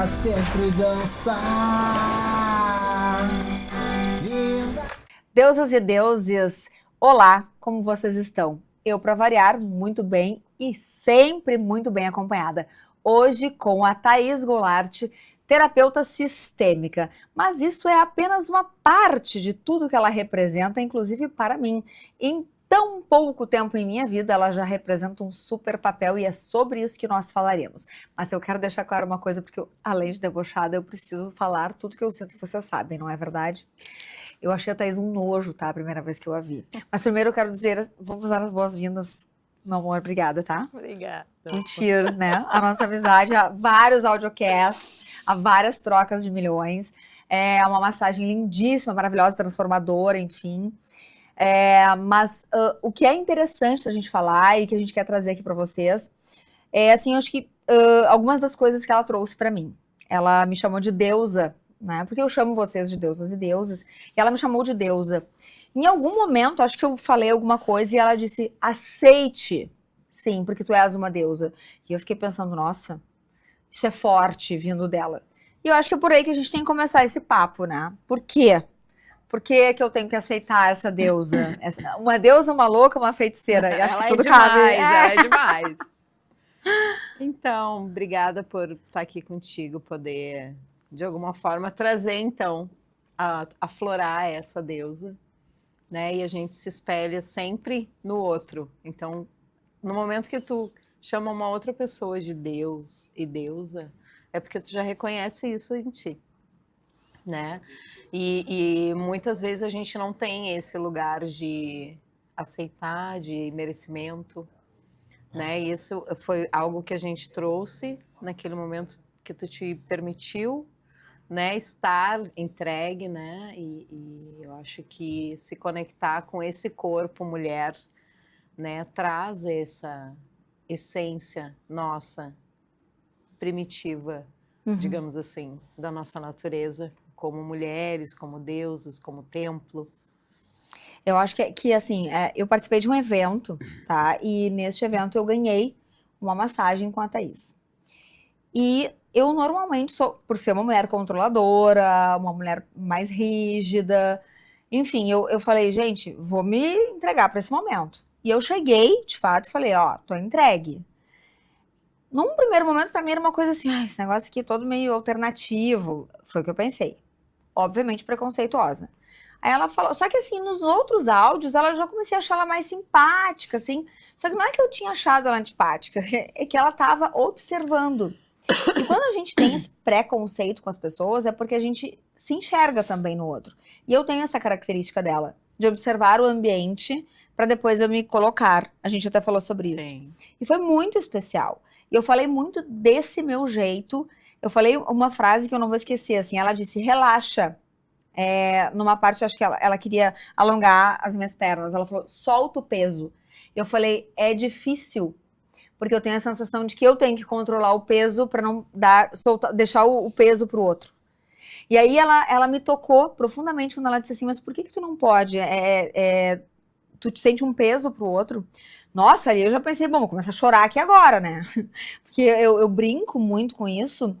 sempre dançar. Deusas e deuses, olá, como vocês estão? Eu, para variar, muito bem e sempre muito bem acompanhada. Hoje com a Thaís Goulart, terapeuta sistêmica. Mas isso é apenas uma parte de tudo que ela representa, inclusive para mim. Em tão pouco tempo em minha vida, ela já representa um super papel e é sobre isso que nós falaremos. Mas eu quero deixar claro uma coisa, porque além de debochada, eu preciso falar tudo que eu sinto e vocês sabem, não é verdade? Eu achei a Thaís um nojo, tá? A primeira vez que eu a vi. Mas primeiro eu quero dizer, vamos dar as boas-vindas. Meu amor, obrigada, tá? Obrigada. Um cheers, né? A nossa amizade, há vários audiocasts, há várias trocas de milhões. É uma massagem lindíssima, maravilhosa, transformadora, enfim. Mas o que é interessante a gente falar e que a gente quer trazer aqui para vocês é, assim, eu acho que algumas das coisas que ela trouxe para mim. Ela me chamou de deusa, né? Porque eu chamo vocês de deusas e deuses. E ela me chamou de deusa. Em algum momento, acho que eu falei alguma coisa e ela disse, aceite, sim, porque tu és uma deusa. E eu fiquei pensando, nossa, isso é forte vindo dela. E eu acho que é por aí que a gente tem que começar esse papo, né? Por quê? Por que que eu tenho que aceitar essa deusa? Uma deusa, uma louca, uma feiticeira. Eu acho que tudo cabe. Ela é demais. Então, obrigada por estar aqui contigo, poder, de alguma forma, trazer, então, aflorar essa deusa, né? E a gente se espelha sempre no outro. Então, no momento que tu chama uma outra pessoa de Deus e deusa, é porque tu já reconhece isso em ti, né? E muitas vezes a gente não tem esse lugar de aceitar, de merecimento, né? E isso foi algo que a gente trouxe naquele momento que tu te permitiu, né, estar entregue, né? E eu acho que se conectar com esse corpo mulher, né, traz essa essência nossa primitiva, digamos assim, da nossa natureza, como mulheres, como deusas, como templo. Eu acho que assim, eu participei de um evento, tá? E neste evento eu ganhei uma massagem com a Thaís. E eu normalmente sou, por ser uma mulher controladora, uma mulher mais rígida, enfim, eu falei, gente, vou me entregar para esse momento. E eu cheguei, de fato, e falei, ó, tô entregue. Num primeiro momento, para mim era uma coisa assim, ah, esse negócio aqui é todo meio alternativo. Foi o que eu pensei. Obviamente preconceituosa. Aí ela falou, só que assim, nos outros áudios, ela já comecei a achar ela mais simpática, assim. Só que não é que eu tinha achado ela antipática, é que ela tava observando. E quando a gente tem esse preconceito com as pessoas, é porque a gente se enxerga também no outro. E eu tenho essa característica dela, de observar o ambiente para depois eu me colocar. A gente até falou sobre isso. Sim. E foi muito especial. E eu falei muito desse meu jeito. Eu falei uma frase que eu não vou esquecer, assim, ela disse, relaxa. Numa parte, acho que ela queria alongar as minhas pernas. Ela falou, solta o peso. Eu falei, é difícil, porque eu tenho a sensação de que eu tenho que controlar o peso para não deixar o peso pro outro. E aí ela me tocou profundamente quando ela disse assim, mas por que tu não pode? Tu te sente um peso pro outro? Nossa, ali eu já pensei, bom, vou começar a chorar aqui agora, né? Porque eu brinco muito com isso,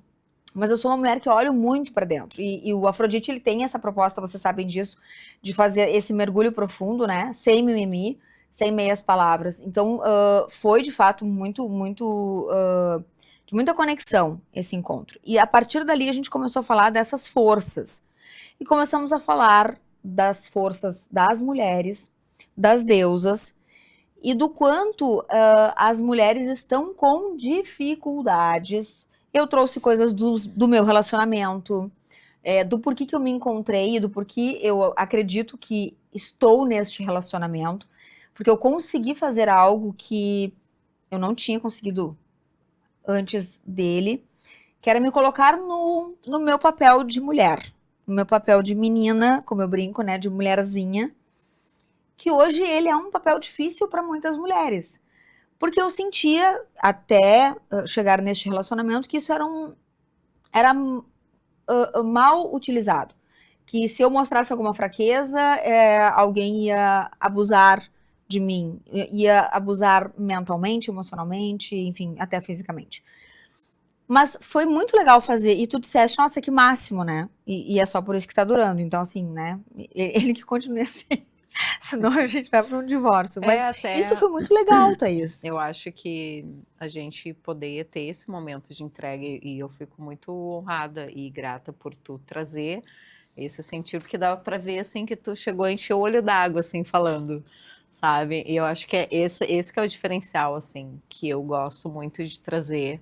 mas eu sou uma mulher que olho muito para dentro. E o Afrodite, ele tem essa proposta, vocês sabem disso, de fazer esse mergulho profundo, né? Sem mimimi, sem meias palavras. Então, foi de fato de muita conexão esse encontro. E a partir dali a gente começou a falar dessas forças. E começamos a falar das forças das mulheres, das deusas, e do quanto as mulheres estão com dificuldades. Eu trouxe coisas do meu relacionamento, do porquê que eu me encontrei, do porquê eu acredito que estou neste relacionamento, porque eu consegui fazer algo que eu não tinha conseguido antes dele, que era me colocar no meu papel de mulher, no meu papel de menina, como eu brinco, né, de mulherzinha, que hoje ele é um papel difícil para muitas mulheres. Porque eu sentia, até chegar neste relacionamento, que isso era mal utilizado. Que se eu mostrasse alguma fraqueza, alguém ia abusar de mim, ia abusar mentalmente, emocionalmente, enfim, até fisicamente. Mas foi muito legal fazer. E tu disseste, nossa, que máximo, né? E é só por isso que tá durando. Então, assim, né? Ele que continue assim. Senão a gente vai para um divórcio. Mas até isso foi muito legal, Thaís. eu acho que a gente poder ter esse momento de entrega, e eu fico muito honrada e grata por tu trazer esse sentido, porque dava para ver, assim, que tu chegou a encher o olho d'água, assim, falando, sabe? E eu acho que é esse que é o diferencial, assim, que eu gosto muito de trazer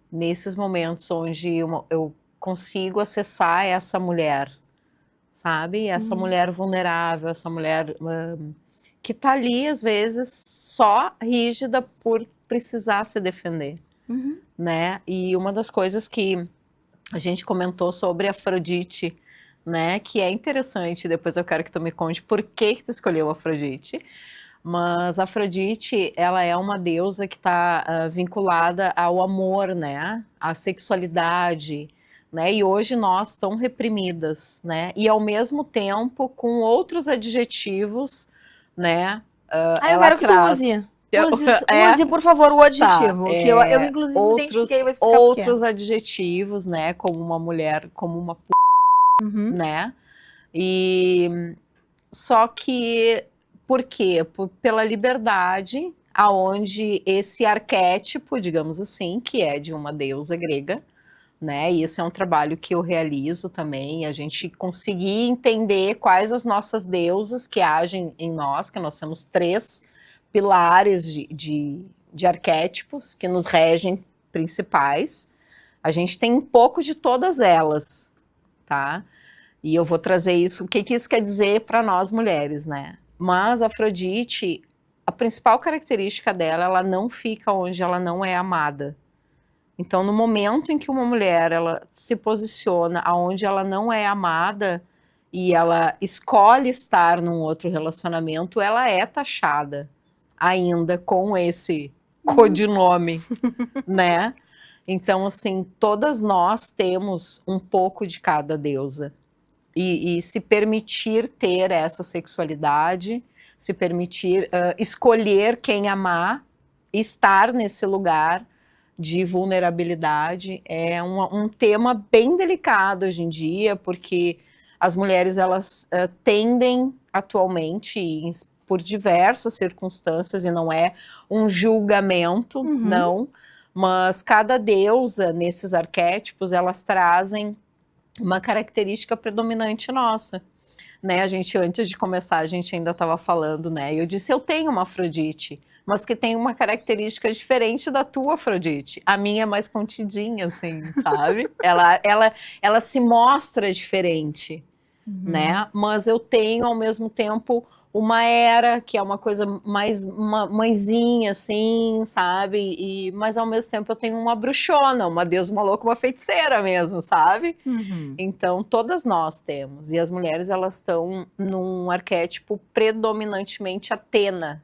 nesses momentos onde eu consigo acessar essa mulher, sabe? Essa mulher vulnerável, essa mulher que tá ali, às vezes, só rígida por precisar se defender, né? E uma das coisas que a gente comentou sobre Afrodite, né? Que é interessante, depois eu quero que tu me conte por que que tu escolheu Afrodite. Mas Afrodite, ela é uma deusa que está vinculada ao amor, né? À sexualidade, né? E hoje nós tão reprimidas, né? E ao mesmo tempo com outros adjetivos, né? Eu Ela quero que tu traz. use. Use, É, use, por favor, o tá. adjetivo. Que eu inclusive, me identifiquei e vou explicar por quê. Outros adjetivos, né? Como uma mulher, como uma né? E só que por quê? Pela liberdade, aonde esse arquétipo, digamos assim, que é de uma deusa grega, né? E esse é um trabalho que eu realizo também, a gente conseguir entender quais as nossas deusas que agem em nós, que nós temos 3 pilares de arquétipos que nos regem principais. A gente tem um pouco de todas elas, tá? E eu vou trazer isso, o que que isso quer dizer para nós mulheres, né? Mas a Afrodite, a principal característica dela, ela não fica onde ela não é amada. Então, no momento em que uma mulher ela se posiciona aonde ela não é amada e ela escolhe estar num outro relacionamento, ela é taxada ainda com esse codinome, né? Então, assim, todas nós temos um pouco de cada deusa. E se permitir ter essa sexualidade, se permitir escolher quem amar, estar nesse lugar de vulnerabilidade é um tema bem delicado hoje em dia, porque as mulheres elas tendem atualmente, por diversas circunstâncias, e não é um julgamento, não, mas cada deusa nesses arquétipos elas trazem uma característica predominante nossa, né? A gente, antes de começar, a gente ainda estava falando, né? Eu disse, eu tenho uma Afrodite, mas que tem uma característica diferente da tua Afrodite. A minha é mais contidinha, assim, sabe? Ela se mostra diferente, né? Mas eu tenho, ao mesmo tempo, uma Hera, que é uma coisa mais uma mãezinha, assim, sabe? Mas, ao mesmo tempo, eu tenho uma bruxona, uma deusa, uma louca, uma feiticeira mesmo, sabe? Então, todas nós temos. E as mulheres, elas estão num arquétipo predominantemente Atena,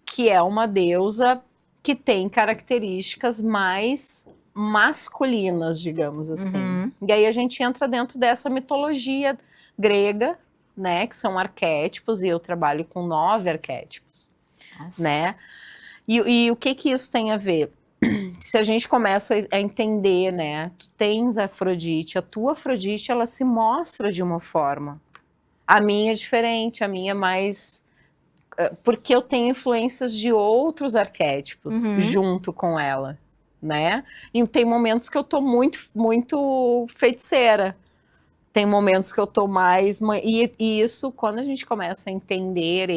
que é uma deusa que tem características mais masculinas, digamos assim. E aí a gente entra dentro dessa mitologia grega, né, que são arquétipos, e eu trabalho com 9 arquétipos, né? E o que isso tem a ver? Se a gente começa a entender, né, tu tens a Afrodite, a tua Afrodite, ela se mostra de uma forma. A minha é diferente, a minha é mais... Porque eu tenho influências de outros arquétipos junto com ela, né? E tem momentos que eu tô muito feiticeira. Tem momentos que eu tô mais... E isso, quando a gente começa a entender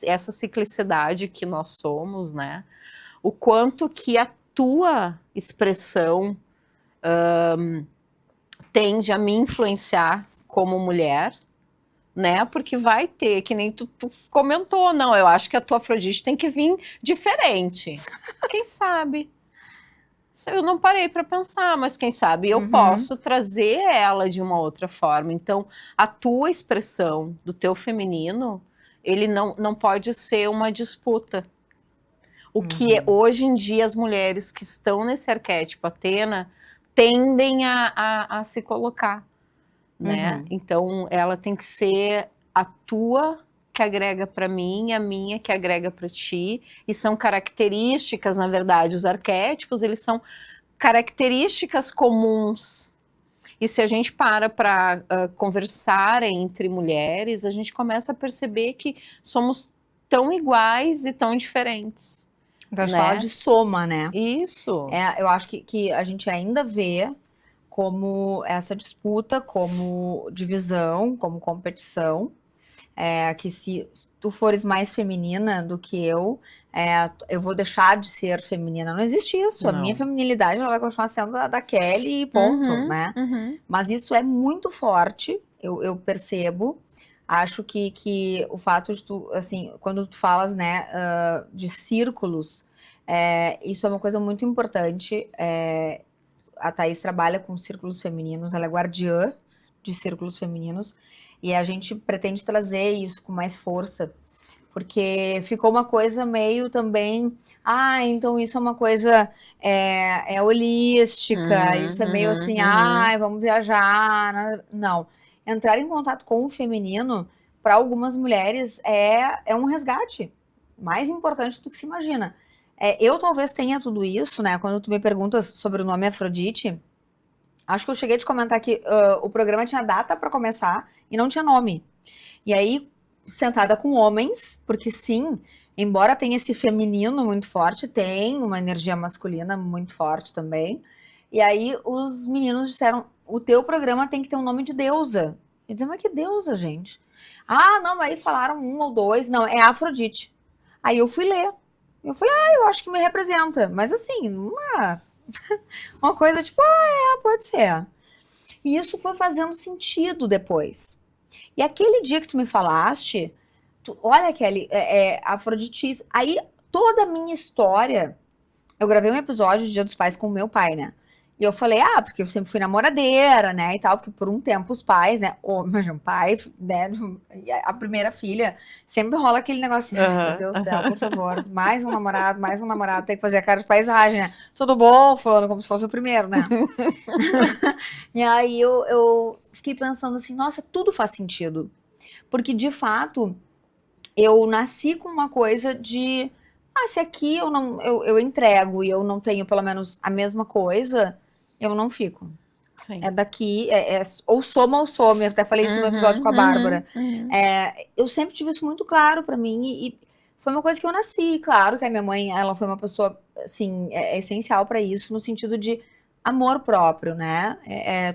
essa ciclicidade que nós somos, né? O quanto que a tua expressão tende a me influenciar como mulher, né? Porque vai ter, que nem tu comentou, não, eu acho que a tua Afrodite tem que vir diferente. Quem sabe? Eu não parei para pensar, mas quem sabe eu posso trazer ela de uma outra forma. Então, a tua expressão do teu feminino, ele não pode ser uma disputa. O que hoje em dia as mulheres que estão nesse arquétipo Atena tendem a se colocar, né? Então, ela tem que ser a tua que agrega para mim, a minha que agrega para ti, e são características, na verdade, os arquétipos, eles são características comuns. E se a gente para conversar entre mulheres, a gente começa a perceber que somos tão iguais e tão diferentes. Então a gente né? fala de soma, né? Isso. Eu acho que a gente ainda vê como essa disputa, como divisão, como competição, que se tu fores mais feminina do que eu vou deixar de ser feminina. Não existe isso. A Não. minha feminilidade ela vai continuar sendo a da Kelly e ponto, né? Mas isso é muito forte, eu percebo. Acho que o fato de tu, assim, quando tu falas, né, de círculos, isso é uma coisa muito importante. A Thaís trabalha com círculos femininos, ela é guardiã de círculos femininos, e a gente pretende trazer isso com mais força, porque ficou uma coisa meio também, então isso é uma coisa holística, isso é meio assim, vamos viajar, não. Entrar em contato com o feminino, para algumas mulheres, é um resgate mais importante do que se imagina. Eu talvez tenha tudo isso, né? Quando tu me perguntas sobre o nome Afrodite, acho que eu cheguei a te comentar que o programa tinha data para começar e não tinha nome. E aí, sentada com homens, porque sim, embora tenha esse feminino muito forte, tem uma energia masculina muito forte também. E aí os meninos disseram, o teu programa tem que ter um nome de deusa. Eu disse, mas que deusa, gente? Não, aí falaram um ou dois, não, é Afrodite. Aí eu fui ler. Eu falei, eu acho que me representa. Mas assim, uma coisa tipo, pode ser. E isso foi fazendo sentido depois. E aquele dia que tu me falaste, olha, Kelly, Afrodite, aí toda a minha história, eu gravei um episódio de Dia dos Pais com o meu pai, né? E eu falei, porque eu sempre fui namoradeira, né, e tal, porque por um tempo os pais, né, imagina, o pai, né, a primeira filha, sempre rola aquele negócio assim, meu Deus do céu, por favor, mais um namorado, tem que fazer a cara de paisagem, né, tudo bom, falando como se fosse o primeiro, né. E aí eu fiquei pensando assim, nossa, tudo faz sentido, porque de fato, eu nasci com uma coisa de, se aqui eu entrego e eu não tenho pelo menos a mesma coisa, eu não fico. Sim. É daqui, ou soma ou some. Eu até falei isso no episódio com a Bárbara. Eu sempre tive isso muito claro pra mim e foi uma coisa que eu nasci. Claro que a minha mãe, ela foi uma pessoa, assim, essencial pra isso, no sentido de amor próprio, né?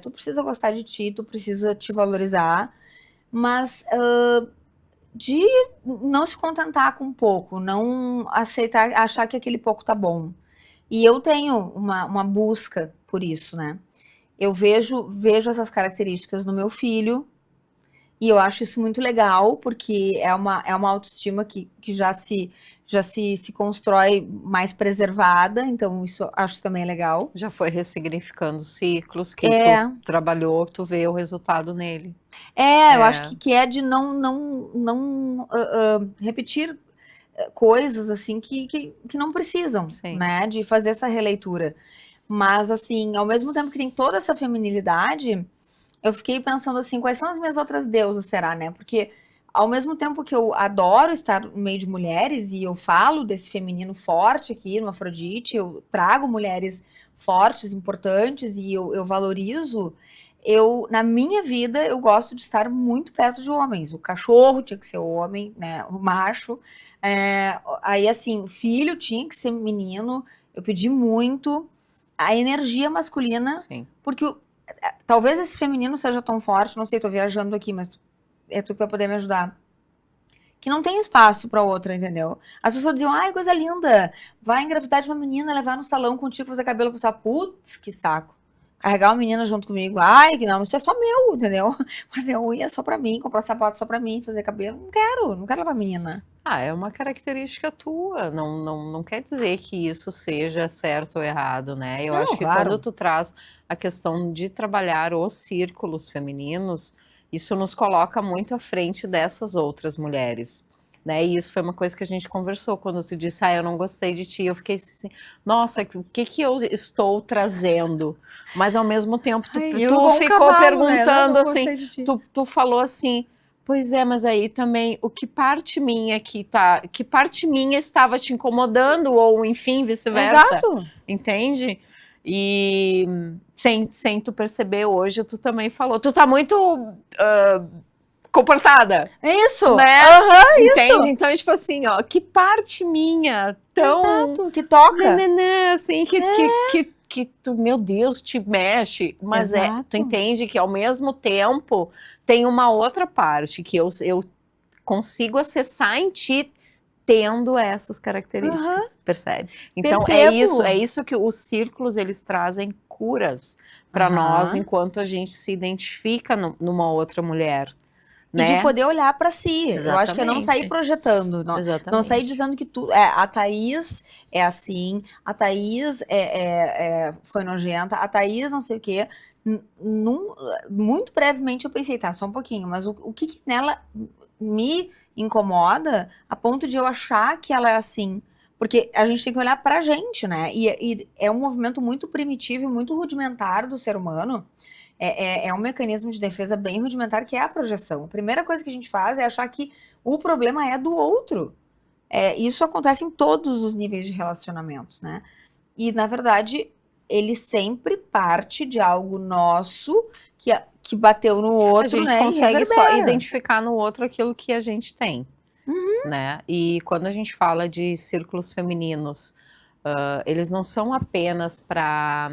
Tu precisa gostar de ti, tu precisa te valorizar, mas de não se contentar com pouco, não aceitar, achar que aquele pouco tá bom. E eu tenho uma busca por isso, né? Eu vejo essas características no meu filho e eu acho isso muito legal, porque é uma autoestima que já se constrói mais preservada, então isso acho também é legal. Já foi ressignificando ciclos que tu trabalhou, tu vê o resultado nele. Eu acho que é de não repetir coisas assim que não precisam, né, de fazer essa releitura. Mas assim, ao mesmo tempo que tem toda essa feminilidade, eu fiquei pensando assim, quais são as minhas outras deusas, será, né? Porque ao mesmo tempo que eu adoro estar no meio de mulheres e eu falo desse feminino forte aqui no Afrodite, eu trago mulheres fortes, importantes e eu valorizo, na minha vida, eu gosto de estar muito perto de homens. O cachorro tinha que ser homem, né? O macho. Aí, assim, o filho tinha que ser menino. Eu pedi muito. A energia masculina, porque talvez esse feminino seja tão forte, não sei, tô viajando aqui, mas tu vai poder me ajudar. Que não tem espaço pra outra, entendeu? As pessoas diziam, ai, coisa linda, vai engravidar de uma menina, levar no salão contigo, fazer cabelo, pensar, putz, que saco. Carregar uma menina junto comigo, ai, que não, isso é só meu, entendeu? Fazer unha só pra mim, comprar sapato só pra mim, fazer cabelo, não quero levar menina. É uma característica tua, não quer dizer que isso seja certo ou errado, né? Eu acho que quando tu traz a questão de trabalhar os círculos femininos, isso nos coloca muito à frente dessas outras mulheres, né? E isso foi uma coisa que a gente conversou quando tu disse, eu não gostei de ti, eu fiquei assim, nossa, o que eu estou trazendo? Mas ao mesmo tempo tu ficou perguntando, né? Assim, tu falou assim, pois é, mas aí também, que parte minha estava te incomodando, ou enfim, vice-versa. Exato. Entende? E sem tu perceber hoje, tu também falou, tu tá muito comportada. Isso! Né? Aham, Entende? isso! Então, tipo assim, ó, que parte minha tão... Exato, que toca. Assim, que tu, meu Deus, te mexe. Mas tu Exato. entende que ao mesmo tempo tem uma outra parte que eu consigo acessar em ti tendo essas características, percebe? Então Percebo. é isso que os círculos eles trazem curas para nós enquanto a gente se identifica numa outra mulher. E de Né? poder olhar para si. Exatamente. Eu acho que é não sair projetando. Não sair dizendo que a Thaís é assim, a Thaís foi nojenta, a Thaís não sei o quê. Muito brevemente eu pensei, tá, só um pouquinho, mas o que nela me incomoda a ponto de eu achar que ela é assim? Porque a gente tem que olhar pra gente, né? E é um movimento muito primitivo e muito rudimentar do ser humano. É um mecanismo de defesa bem rudimentar, que é a projeção. A primeira coisa que a gente faz é achar que o problema é do outro. Isso acontece em todos os níveis de relacionamentos, né? E, na verdade, ele sempre parte de algo nosso que bateu no outro, né? A gente consegue só identificar no outro aquilo que a gente tem, né? E quando a gente fala de círculos femininos, eles não são apenas para...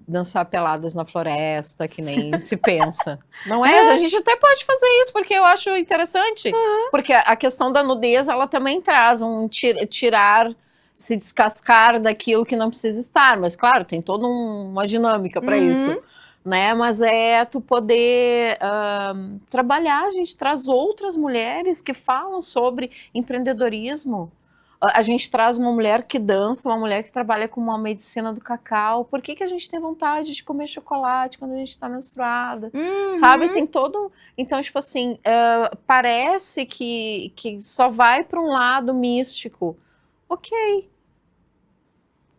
dançar peladas na floresta, que nem se pensa. Não é? A gente até pode fazer isso, porque eu acho interessante. Porque a questão da nudez, ela também traz um tirar, se descascar daquilo que não precisa estar. Mas, claro, tem toda uma dinâmica para isso. Né? Mas é tu poder trabalhar, a gente traz outras mulheres que falam sobre empreendedorismo. A gente traz uma mulher que dança, uma mulher que trabalha com uma medicina do cacau. Por que a gente tem vontade de comer chocolate quando a gente está menstruada? Sabe? Tem todo... Então, tipo assim, parece que só vai para um lado místico. Ok.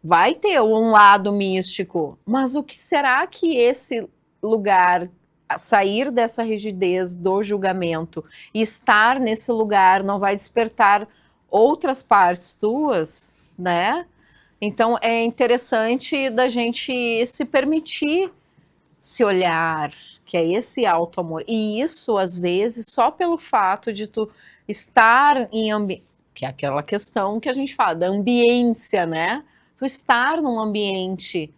Vai ter um lado místico. Mas o que será que esse lugar, sair dessa rigidez do julgamento e estar nesse lugar não vai despertar outras partes tuas, né? Então é interessante da gente se permitir se olhar, que é esse auto-amor. E isso, às vezes, só pelo fato de tu estar em ambiente, que é aquela questão que a gente fala, da ambiência, né? Tu estar num ambiente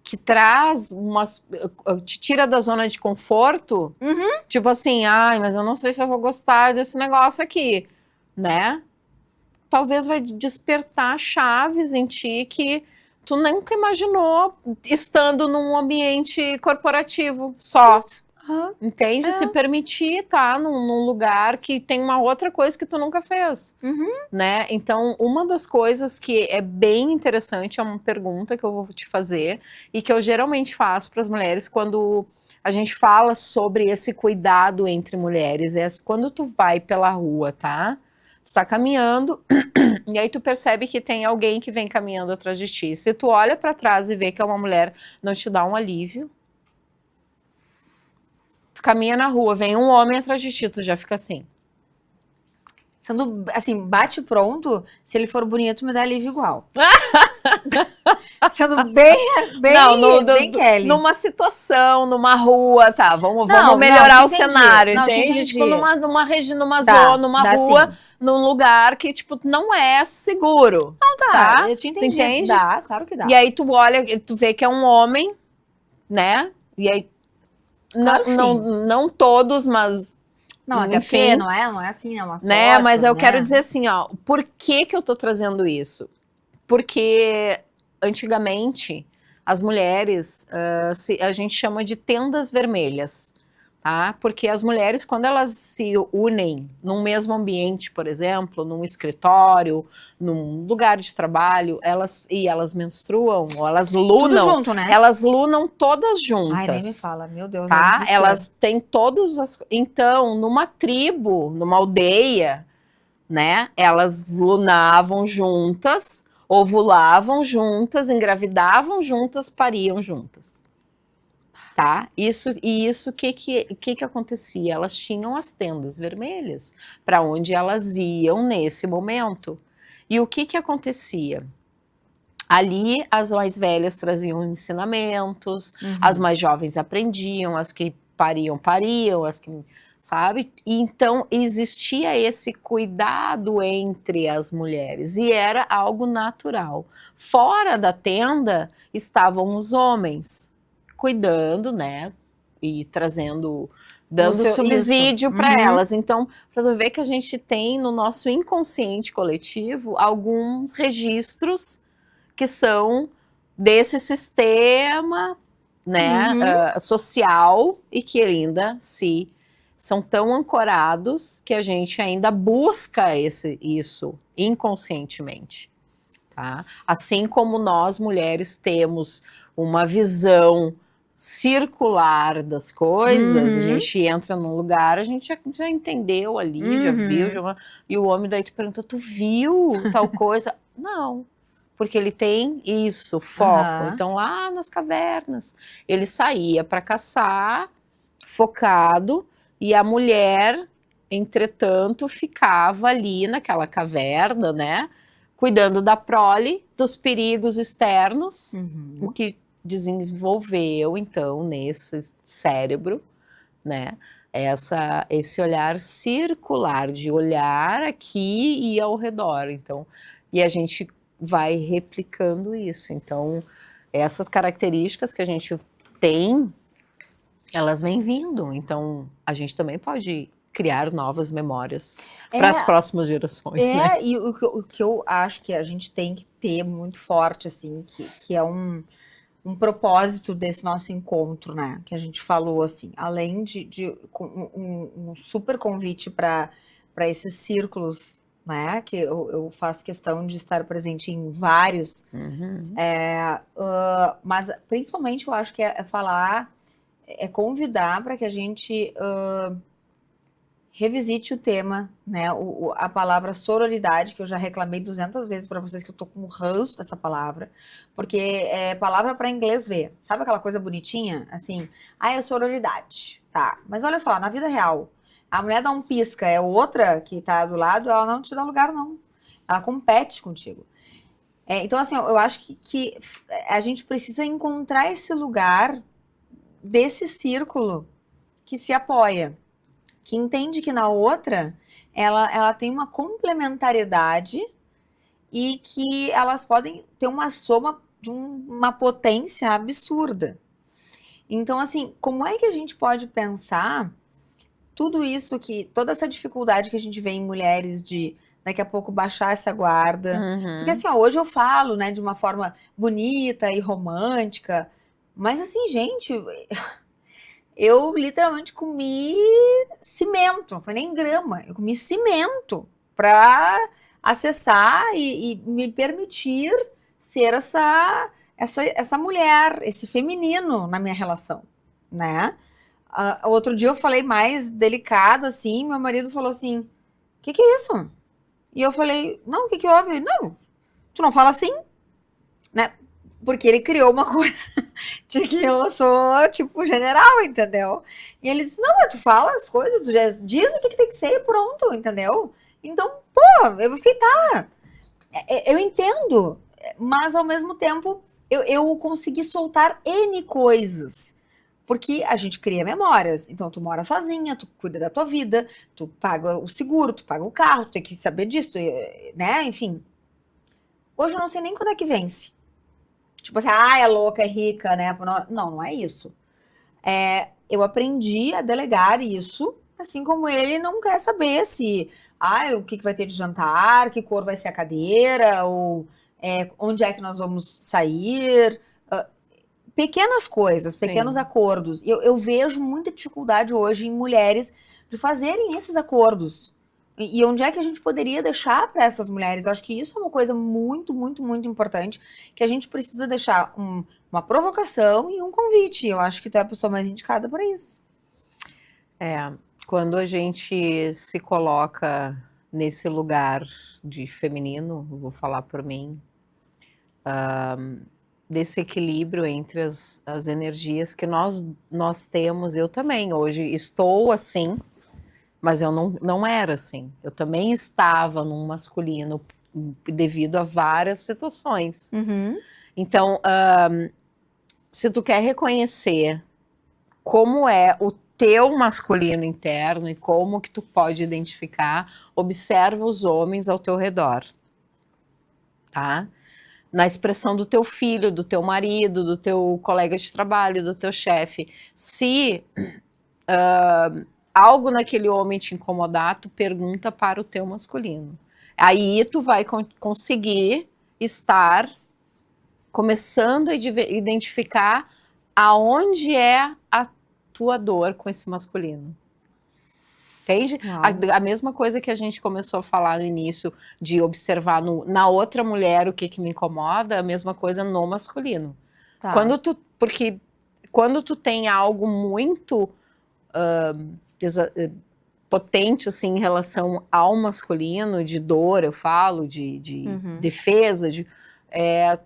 que traz te tira da zona de conforto, tipo assim, mas eu não sei se eu vou gostar desse negócio aqui, né? Talvez vai despertar chaves em ti que tu nunca imaginou estando num ambiente corporativo só. Isso. Entende? Se permitir estar num lugar que tem uma outra coisa que tu nunca fez. Né? Então, uma das coisas que é bem interessante, é uma pergunta que eu vou te fazer, e que eu geralmente faço para as mulheres quando a gente fala sobre esse cuidado entre mulheres, quando tu vai pela rua, tá? Tu tá caminhando, e aí tu percebe que tem alguém que vem caminhando atrás de ti. Se tu olha para trás e vê que é uma mulher, não te dá um alívio? Tu caminha na rua, vem um homem atrás de ti, tu já fica assim. Sendo, assim, bate pronto, se ele for bonito, me dá alívio igual. Sendo bem Kelly. Numa situação, numa rua, tá, vamos melhorar o cenário, entende? Tipo, numa zona, numa rua, sim. Num lugar que, tipo, não é seguro. Não, tá, eu te entendi. Tu entende? Dá, claro que dá. E aí tu olha, tu vê que é um homem, né? E aí, claro não todos, mas... Não, enfim, não é assim, é uma sorte, né? Mas eu quero dizer assim, ó, por que eu tô trazendo isso? Porque antigamente as mulheres, a gente chama de tendas vermelhas, tá? Porque as mulheres, quando elas se unem num mesmo ambiente, por exemplo, num escritório, num lugar de trabalho, elas menstruam, ou elas lunam. Tudo junto, né? Elas lunam todas juntas. Ai, nem me fala, meu Deus. Tá? Elas têm todos Então, numa tribo, numa aldeia, né? Elas lunavam juntas, ovulavam juntas, engravidavam juntas, pariam juntas. Tá? Isso que acontecia? Elas tinham as tendas vermelhas para onde elas iam nesse momento. E o que acontecia? Ali, as mais velhas traziam ensinamentos, as mais jovens aprendiam, as que pariam, as que, sabe? Então, existia esse cuidado entre as mulheres, e era algo natural. Fora da tenda, estavam os homens, cuidando, né? E trazendo, dando subsídio para elas. Então, para tu ver que a gente tem no nosso inconsciente coletivo alguns registros que são desse sistema, né, social, e que ainda são tão ancorados que a gente ainda busca isso inconscientemente. Tá? Assim como nós mulheres temos uma visão circular das coisas, a gente entra num lugar, a gente já entendeu ali, já viu, e o homem daí te pergunta, tu viu tal coisa? Não, porque ele tem isso, foco. Então lá nas cavernas, ele saía para caçar, focado, e a mulher, entretanto, ficava ali naquela caverna, né, cuidando da prole, dos perigos externos, o que desenvolveu, então, nesse cérebro, né, esse olhar circular, de olhar aqui e ao redor. Então, e a gente vai replicando isso. Então, essas características que a gente tem, elas vêm vindo. Então, a gente também pode criar novas memórias para as próximas gerações, né? E o que eu acho que a gente tem que ter muito forte, assim, que é um propósito desse nosso encontro, né? Que a gente falou, assim, além de um super convite para esses círculos, né? Que eu faço questão de estar presente em vários. Mas principalmente eu acho que é falar, é convidar para que a gente revisite o tema, né? A palavra sororidade, que eu já reclamei 200 vezes para vocês que eu tô com ranço dessa palavra, porque é palavra para inglês ver. Sabe aquela coisa bonitinha? Assim, é sororidade. Tá, mas olha só, na vida real, a mulher dá um pisca, é outra que tá do lado, ela não te dá lugar, não. Ela compete contigo. Então, assim, eu acho que a gente precisa encontrar esse lugar desse círculo que se apoia, que entende que na outra ela tem uma complementariedade e que elas podem ter uma soma de uma potência absurda. Então, assim, como é que a gente pode pensar tudo isso, toda essa dificuldade que a gente vê em mulheres de daqui a pouco baixar essa guarda? Porque assim, hoje eu falo, né, de uma forma bonita e romântica, mas assim, gente, eu literalmente comi cimento, não foi nem grama, eu comi cimento para acessar e me permitir ser essa mulher, esse feminino na minha relação, né? Outro dia eu falei mais delicado, assim, meu marido falou assim, o que é isso? E eu falei, não, o que houve? Não, tu não fala assim, né? Porque ele criou uma coisa de que eu sou, tipo, general, entendeu? E ele disse, não, mas tu fala as coisas, tu já diz o que tem que ser e pronto, entendeu? Então, pô, eu fiquei, tá, eu entendo, mas ao mesmo tempo eu consegui soltar N coisas. Porque a gente cria memórias. Então, tu mora sozinha, tu cuida da tua vida, tu paga o seguro, tu paga o carro, tu tem que saber disso, né? Enfim. Hoje eu não sei nem quando é que vence. Tipo assim, é louca, é rica, né? Não, não é isso. Eu aprendi a delegar isso, assim como ele não quer saber se, o que vai ter de jantar, que cor vai ser a cadeira, ou onde é que nós vamos sair. Pequenas coisas, pequenos acordos. Eu vejo muita dificuldade hoje em mulheres de fazerem esses acordos. E onde é que a gente poderia deixar para essas mulheres? Eu acho que isso é uma coisa muito, muito, muito importante, que a gente precisa deixar uma provocação e um convite. Eu acho que tu é a pessoa mais indicada para isso. Quando a gente se coloca nesse lugar de feminino, vou falar por mim, desse equilíbrio entre as energias que nós temos. Eu também hoje estou assim, mas eu não era assim. Eu também estava num masculino devido a várias situações. Uhum. Então, se tu quer reconhecer como é o teu masculino interno e como que tu pode identificar, observa os homens ao teu redor, tá? Na expressão do teu filho, do teu marido, do teu colega de trabalho, do teu chefe. Se algo naquele homem te incomodar, tu pergunta para o teu masculino. Aí tu vai conseguir estar começando a identificar aonde é a tua dor com esse masculino. Entende? A mesma coisa que a gente começou a falar no início, de observar na outra mulher o que me incomoda, a mesma coisa no masculino. Tá. Porque quando tu tem algo muito potente assim, em relação ao masculino, de dor, eu falo, de defesa,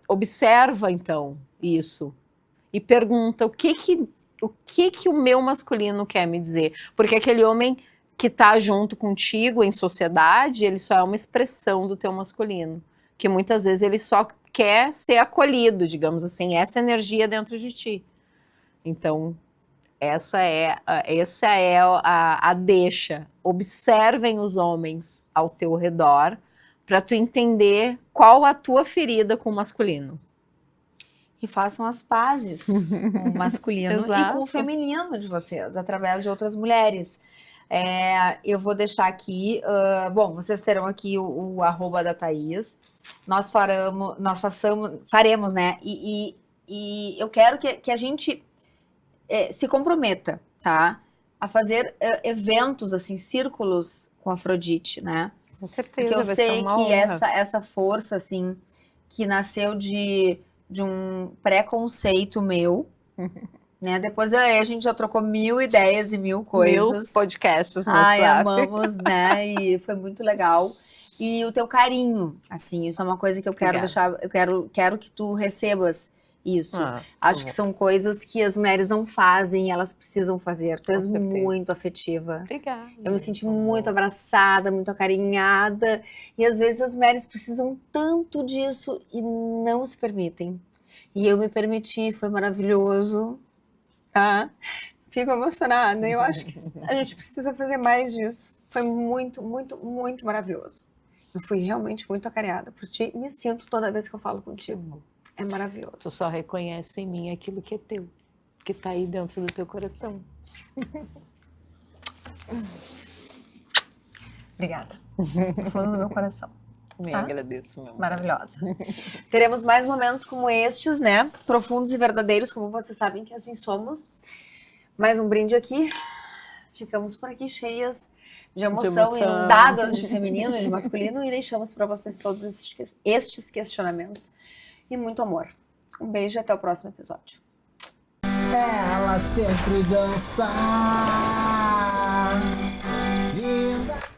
observa então isso e pergunta o que o meu masculino quer me dizer, porque aquele homem que está junto contigo em sociedade, ele só é uma expressão do teu masculino, que muitas vezes ele só quer ser acolhido, digamos assim, essa energia dentro de ti. Então, essa é a deixa. Observem os homens ao teu redor para tu entender qual a tua ferida com o masculino. E façam as pazes com o masculino e com o feminino de vocês, através de outras mulheres. Eu vou deixar aqui, bom, vocês terão aqui o arroba da Thaís, nós faremos, né, e eu quero que a gente se comprometa, tá, a fazer eventos, assim, círculos com Afrodite, né, com certeza, porque eu sei que essa força, assim, que nasceu de um preconceito meu, né? Depois a gente já trocou 1000 ideias e 1000 coisas. 1000 podcasts no WhatsApp. Amamos, né? E foi muito legal. E o teu carinho, assim, isso é uma coisa que eu quero deixar, eu quero que tu recebas isso. Acho que são coisas que as mulheres não fazem e elas precisam fazer. Tu és muito afetiva. Obrigada. Eu me senti muito abraçada, muito acarinhada. E às vezes as mulheres precisam tanto disso e não se permitem. E eu me permiti, foi maravilhoso. Tá? Fico emocionada. Eu acho que a gente precisa fazer mais disso. Foi muito, muito, muito maravilhoso. Eu fui realmente muito acarinhada por ti. Me sinto toda vez que eu falo contigo. É maravilhoso. Tu só reconhece em mim aquilo que é teu, que tá aí dentro do teu coração. Obrigada. No fundo do meu coração. Também agradeço, meu amor. Maravilhosa. Teremos mais momentos como estes, né? Profundos e verdadeiros, como vocês sabem que assim somos. Mais um brinde aqui. Ficamos por aqui cheias de emoção, inundadas de feminino e de masculino, e deixamos para vocês todos estes questionamentos. E muito amor. Um beijo e até o próximo episódio. Ela sempre dança.